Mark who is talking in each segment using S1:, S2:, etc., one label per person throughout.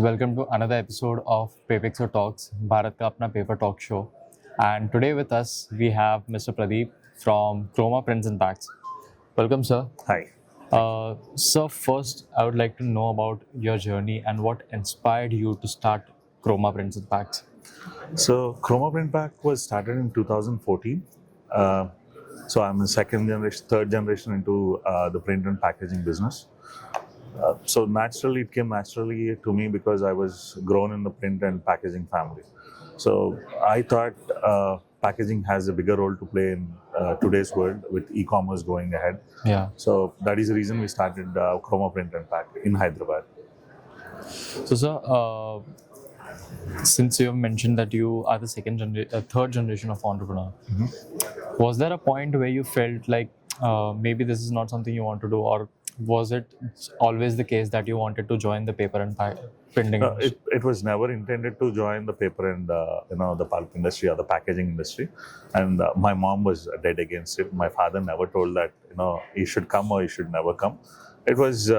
S1: welcome to another episode of Papexpo Talks, Bharat ka apna paper talk show. And today with us we have Mr. Pradip from Chroma Prints and Packs. Welcome, sir.
S2: Hi.
S1: Sir, first I would like to know about your journey and what inspired you to start Chroma Prints and Packs.
S2: So Chroma Print Pack was started in 2014. So I'm a third generation into the print and packaging business. So naturally, it came naturally to me because I was grown in the print and packaging family. So I thought packaging has a bigger role to play in today's world with e-commerce going ahead.
S1: Yeah.
S2: So that is the reason we started Chroma Print and Pack in Hyderabad.
S1: So, sir, since you have mentioned that you are the third generation of entrepreneur, was there a point where you felt like maybe this is not something you want to do, or was it always the case that you wanted to join the paper and printing industry?
S2: It was never intended to join the paper and the pulp industry or the packaging industry, and my mom was dead against it. My father never told that he should come or he should never come. It was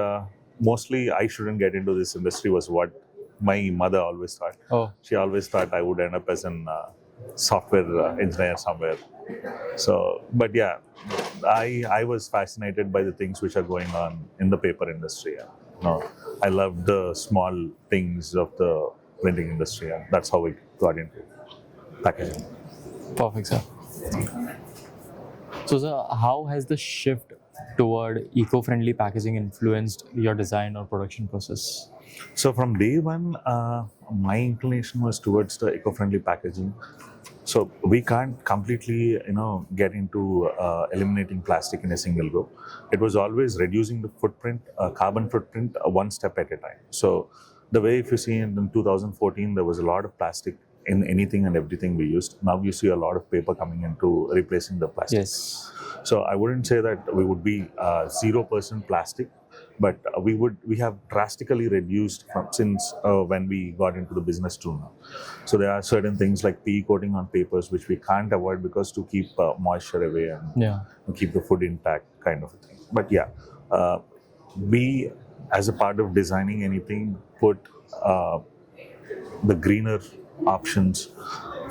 S2: mostly I shouldn't get into this industry was what my mother always thought.
S1: Oh.
S2: She always thought I would end up as an software engineer somewhere. So, but yeah, I was fascinated by the things which are going on in the paper industry. I love the small things of the printing industry, and that's how we got into packaging.
S1: Perfect, sir. So, sir, how has the shift toward eco-friendly packaging influenced your design or production process?
S2: So from day one, my inclination was towards the eco-friendly packaging. So we can't completely, get into eliminating plastic in a single go. It was always reducing the footprint, carbon footprint, one step at a time. So the way, if you see in 2014, there was a lot of plastic in anything and everything we used. Now you see a lot of paper coming into replacing the plastic.
S1: Yes.
S2: So I wouldn't say that we would be 0% plastic, but we have drastically reduced since when we got into the business too now. So there are certain things like PE coating on papers which we can't avoid because to keep moisture away and keep the food intact, kind of a thing. But yeah, we as a part of designing anything put the greener options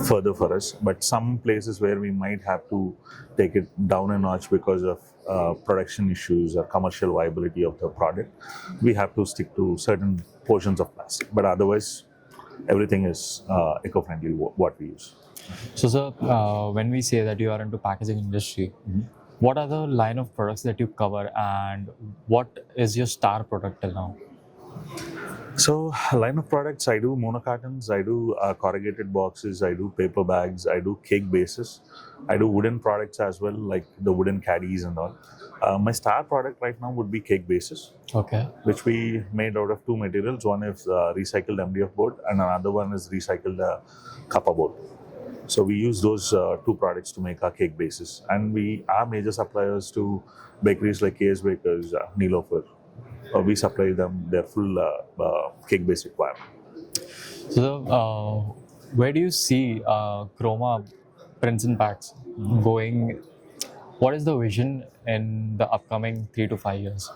S2: further for us, but some places where we might have to take it down a notch because of production issues or commercial viability of the product, we have to stick to certain portions of plastic. But otherwise, everything is eco-friendly what we use.
S1: So, sir, when we say that you are into packaging industry, what are the line of products that you cover, and what is your star product till now?
S2: So, line of products, I do monocartons, I do corrugated boxes, I do paper bags, I do cake bases, I do wooden products as well, like the wooden caddies and all. My star product right now would be cake bases,
S1: Okay.
S2: which we made out of two materials. One is recycled MDF board and another one is recycled copper board. So we use those two products to make our cake bases. And we are major suppliers to bakeries like KS Bakers, Neelofer. We supply them their full cake base requirement.
S1: So, where do you see Chroma Prints and Packs going? What is the vision in the upcoming 3 to 5 years?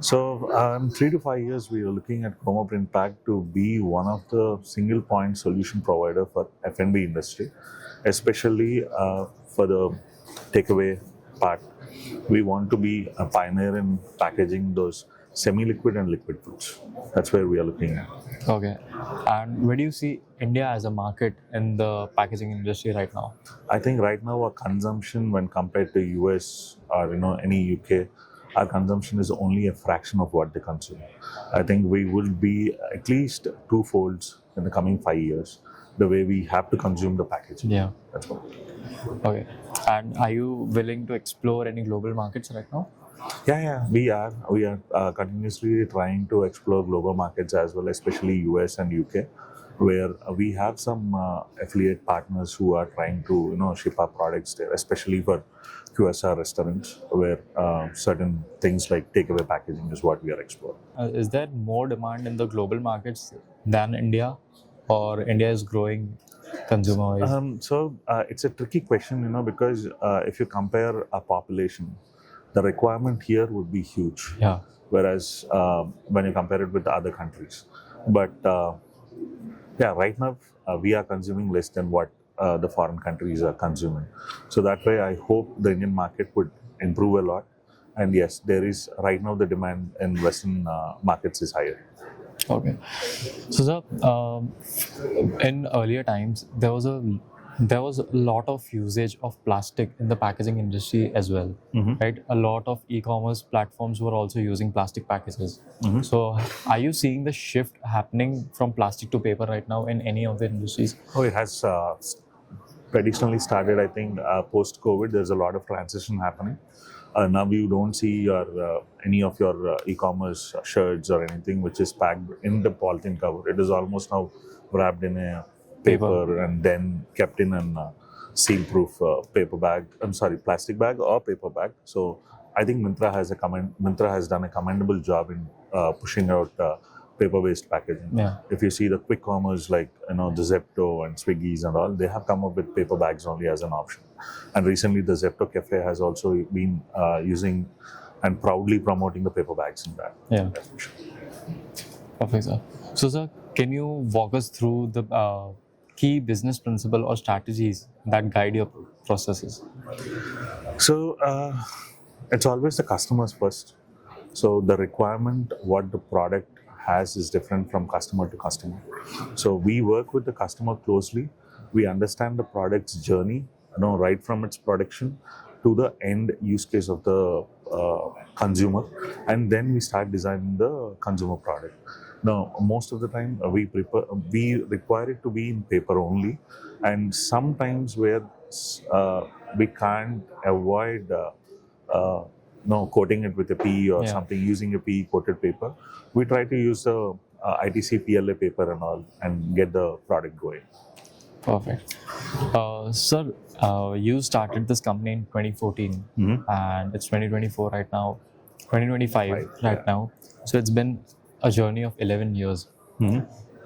S2: So 3 to 5 years, we are looking at Chroma Print Pack to be one of the single point solution provider for F&B industry, especially for the takeaway part. We want to be a pioneer in packaging those semi-liquid and liquid foods. That's where we are looking at.
S1: Okay. And where do you see India as a market in the packaging industry right now?
S2: I think right now our consumption, when compared to US or any UK, our consumption is only a fraction of what they consume. I think we will be at least two-folds in the coming 5 years, the way we have to consume the packaging.
S1: Yeah.
S2: That's what.
S1: Okay. And are you willing to explore any global markets right now?
S2: Yeah, we are. We are continuously trying to explore global markets as well, especially US and UK, where we have some affiliate partners who are trying to ship our products there, especially for QSR restaurants, where certain things like takeaway packaging is what we are exploring.
S1: Is there more demand in the global markets than India, or India is growing consumer-wise?
S2: So it's a tricky question, because if you compare a population, the requirement here would be huge.
S1: Yeah.
S2: Whereas when you compare it with other countries, But yeah, right now we are consuming less than what the foreign countries are consuming. So that way, I hope the Indian market would improve a lot. And yes, there is right now the demand in Western markets is higher.
S1: Okay. So, sir, in earlier times, there was a lot of usage of plastic in the packaging industry as well, right? A lot of e-commerce platforms were also using plastic packages. So, are you seeing the shift happening from plastic to paper right now in any of the industries?
S2: Oh, it has traditionally started. I think post-COVID, there's a lot of transition happening. Now you don't see your any of your e-commerce shirts or anything which is packed in the polythene cover. It is almost now wrapped in a paper and then kept in an seal-proof paper bag. I'm sorry, plastic bag or paper bag. So I think Myntra has done a commendable job in pushing out paper-based packaging.
S1: Yeah.
S2: If you see the quick commerce like the Zepto and Swiggy's and all, they have come up with paper bags only as an option. And recently, the Zepto Cafe has also been using and proudly promoting the paper bags in that.
S1: Yeah. Perfect, sir. So, sir, can you walk us through the key business principle or strategies that guide your processes?
S2: So it's always the customers first. So the requirement, what the product has is different from customer to customer. So we work with the customer closely. We understand the product's journey, right from its production to the end use case of the consumer, and then we start designing the consumer product. Now, most of the time we require it to be in paper only, and sometimes where we can't avoid coating it with a PE or something, using a PE coated paper, we try to use the ITC PLA paper and all and get the product going.
S1: Perfect. Sir, you started this company in 2014 and it's 2024 right now, 2025 right now. So it's been a journey of 11 years.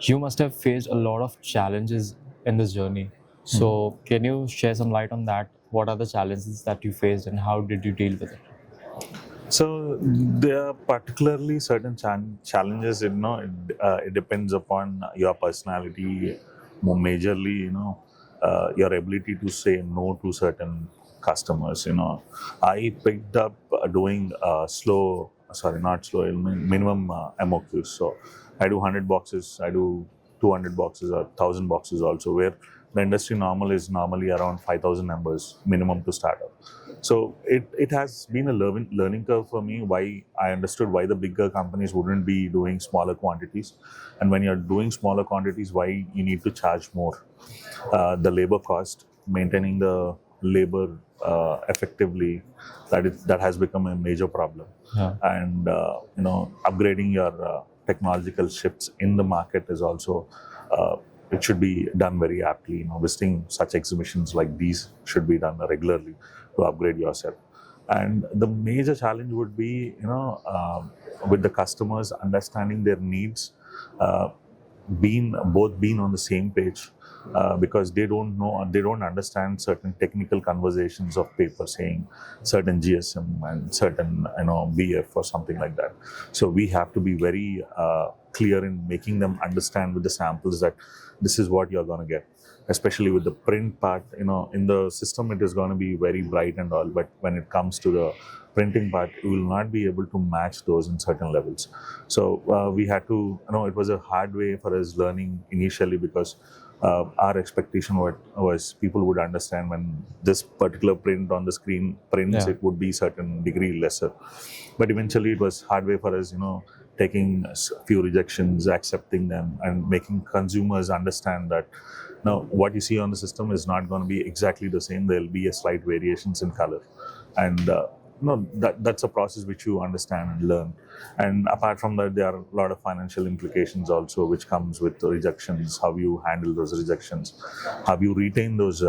S1: You must have faced a lot of challenges in this journey. So can you share some light on that? What are the challenges that you faced and how did you deal with it?
S2: So there are particularly certain challenges. It depends upon your personality, more majorly, your ability to say no to certain customers. I picked up doing minimum MOQs. So I do 100 boxes, I do 200 boxes or 1,000 boxes also, where the industry normal is normally around 5,000 numbers minimum to start up. So it has been a learning curve for me. Why I understood why the bigger companies wouldn't be doing smaller quantities, and when you're doing smaller quantities, why you need to charge more. The labor cost, maintaining the labor effectively, that has become a major problem. And upgrading your technological shifts in the market is also. It should be done very aptly. Visiting such exhibitions like these should be done regularly to upgrade yourself. And the major challenge would be, with the customers understanding their needs, being on the same page, because they don't understand certain technical conversations of paper saying certain GSM and certain BF or something like that. So we have to be very clear in making them understand with the samples that this is what you're going to get. Especially with the print part, in the system it is going to be very bright and all, but when it comes to the printing part, we will not be able to match those in certain levels. So we had to, it was a hard way for us learning initially, because our expectation was people would understand when this particular print on the screen prints, it would be certain degree lesser. But eventually it was hard way for us, taking a few rejections, accepting them, and making consumers understand that now what you see on the system is not going to be exactly the same. There will be a slight variations in color, and that's a process which you understand and learn. And apart from that, there are a lot of financial implications also which comes with the rejections. How you handle those rejections, how you retain those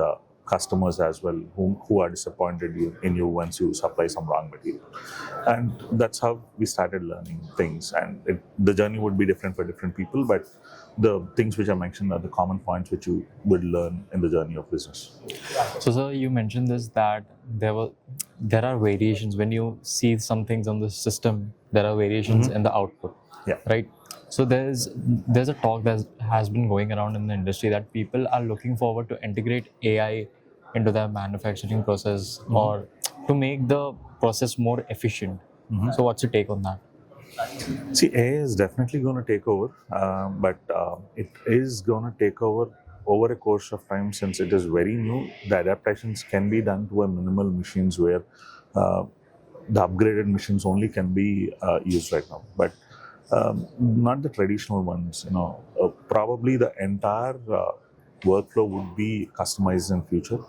S2: customers as well, who are disappointed in you once you supply some wrong material. And that's how we started learning things. And the journey would be different for different people, but the things which I mentioned are the common points which you would learn in the journey of business.
S1: So, sir, you mentioned this, that there are variations when you see some things on the system. There are variations in the output, right? So there's a talk that has been going around in the industry that people are looking forward to integrate AI into their manufacturing process or to make the process more efficient. So what's your take on that?
S2: See, AI is definitely going to take over, but it is going to take over a course of time since it is very new. The adaptations can be done to a minimal machines where the upgraded machines only can be used right now, but not the traditional ones. Probably the entire workflow would be customized in future,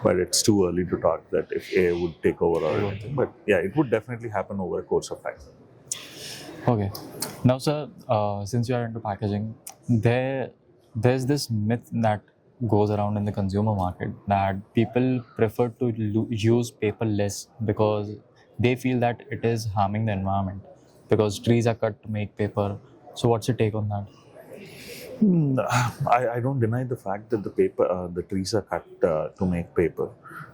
S2: but it's too early to talk that if AI would take over or anything. But yeah, it would definitely happen over a course of time.
S1: Okay. Now, sir, since you are into packaging, there's this myth that goes around in the consumer market that people prefer to use paper less because they feel that it is harming the environment because trees are cut to make paper. So, what's your take on that?
S2: I don't deny the fact that the trees are cut to make paper,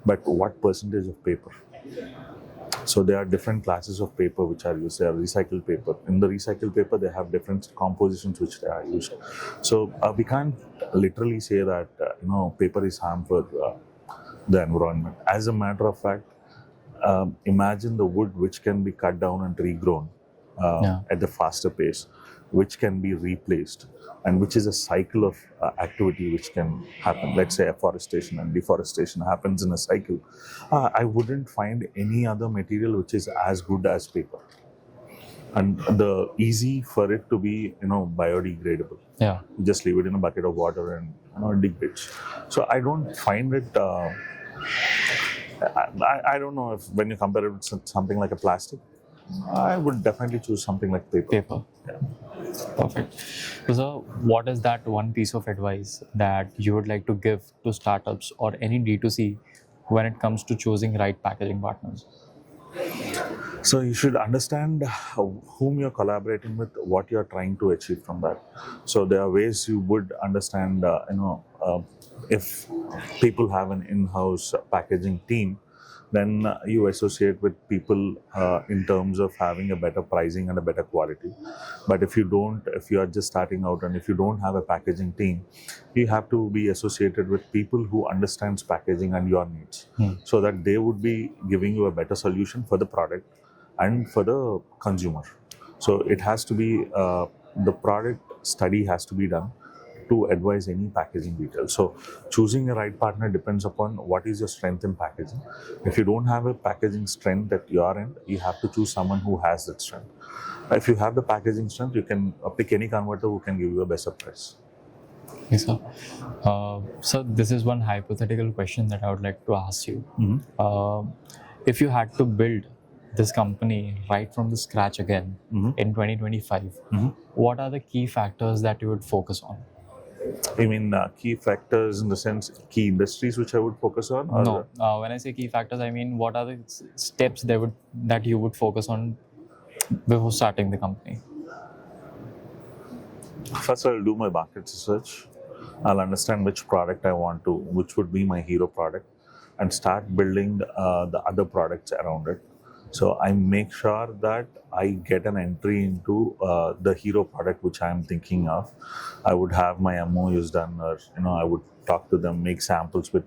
S2: but what percentage of paper? So there are different classes of paper which are used. They are recycled paper. In the recycled paper, they have different compositions which they are used. So we can't literally say that paper is harm for the environment. As a matter of fact, imagine the wood which can be cut down and regrown at the faster pace, which can be replaced, and which is a cycle of activity which can happen. Let's say afforestation and deforestation happens in a cycle. I wouldn't find any other material which is as good as paper, and the easy for it to be biodegradable.
S1: Yeah.
S2: You just leave it in a bucket of water and dig ditch. So I don't find it. I don't know if when you compare it with something like a plastic, I would definitely choose something like paper.
S1: Paper.
S2: Yeah.
S1: Perfect. So, what is that one piece of advice that you would like to give to startups or any D2C when it comes to choosing right packaging partners?
S2: So you should understand whom you're collaborating with, what you're trying to achieve from that. So there are ways you would understand, if people have an in-house packaging team, then you associate with people in terms of having a better pricing and a better quality. But if you are just starting out and if you don't have a packaging team, you have to be associated with people who understands packaging and your needs, so that they would be giving you a better solution for the product and for the consumer. So it has to be, the product study has to be done to advise any packaging details. So choosing a right partner depends upon what is your strength in packaging. If you don't have a packaging strength at your end, you have to choose someone who has that strength. If you have the packaging strength, you can pick any converter who can give you a better price.
S1: Yes, sir. So this is one hypothetical question that I would like to ask you. If you had to build this company right from the scratch again in 2025, what are the key factors that you would focus on?
S2: You mean key factors in the sense key industries which I would focus on? Or
S1: No, when I say key factors, I mean what are the steps that you would focus on before starting the company?
S2: First, I'll do my market research. I'll understand which product I want to, which would be my hero product, and start building the other products around it. So I make sure that I get an entry into the hero product which I'm thinking of. I would have my MOUs done, or I would talk to them, make samples with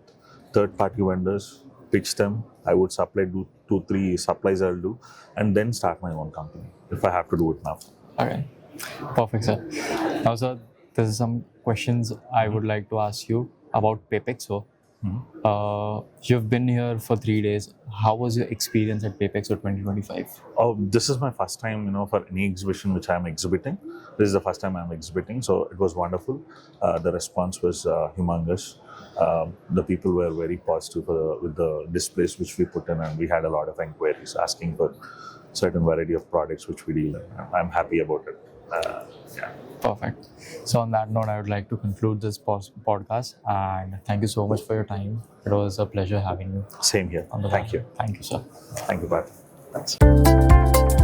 S2: third-party vendors, pitch them. I would do 2-3 supplies I'll do, and then start my own company if I have to do it now.
S1: Okay, perfect, sir. Now, sir, there's some questions I would like to ask you about Papexpo. You've been here for 3 days. How was your experience at Papexpo 2025?
S2: Oh, this is my first time, for any exhibition which I'm exhibiting. This is the first time I'm exhibiting, so it was wonderful. The response was humongous. The people were very positive with the displays which we put in, and we had a lot of inquiries asking for certain variety of products which we deal in. I'm happy about it. Yeah.
S1: Perfect. So on that note, I would like to conclude this podcast, and thank you so much for your time. It was a pleasure having you.
S2: Same here. Thank you.
S1: Thank you, sir.
S2: Thank you, Pradip. Thanks.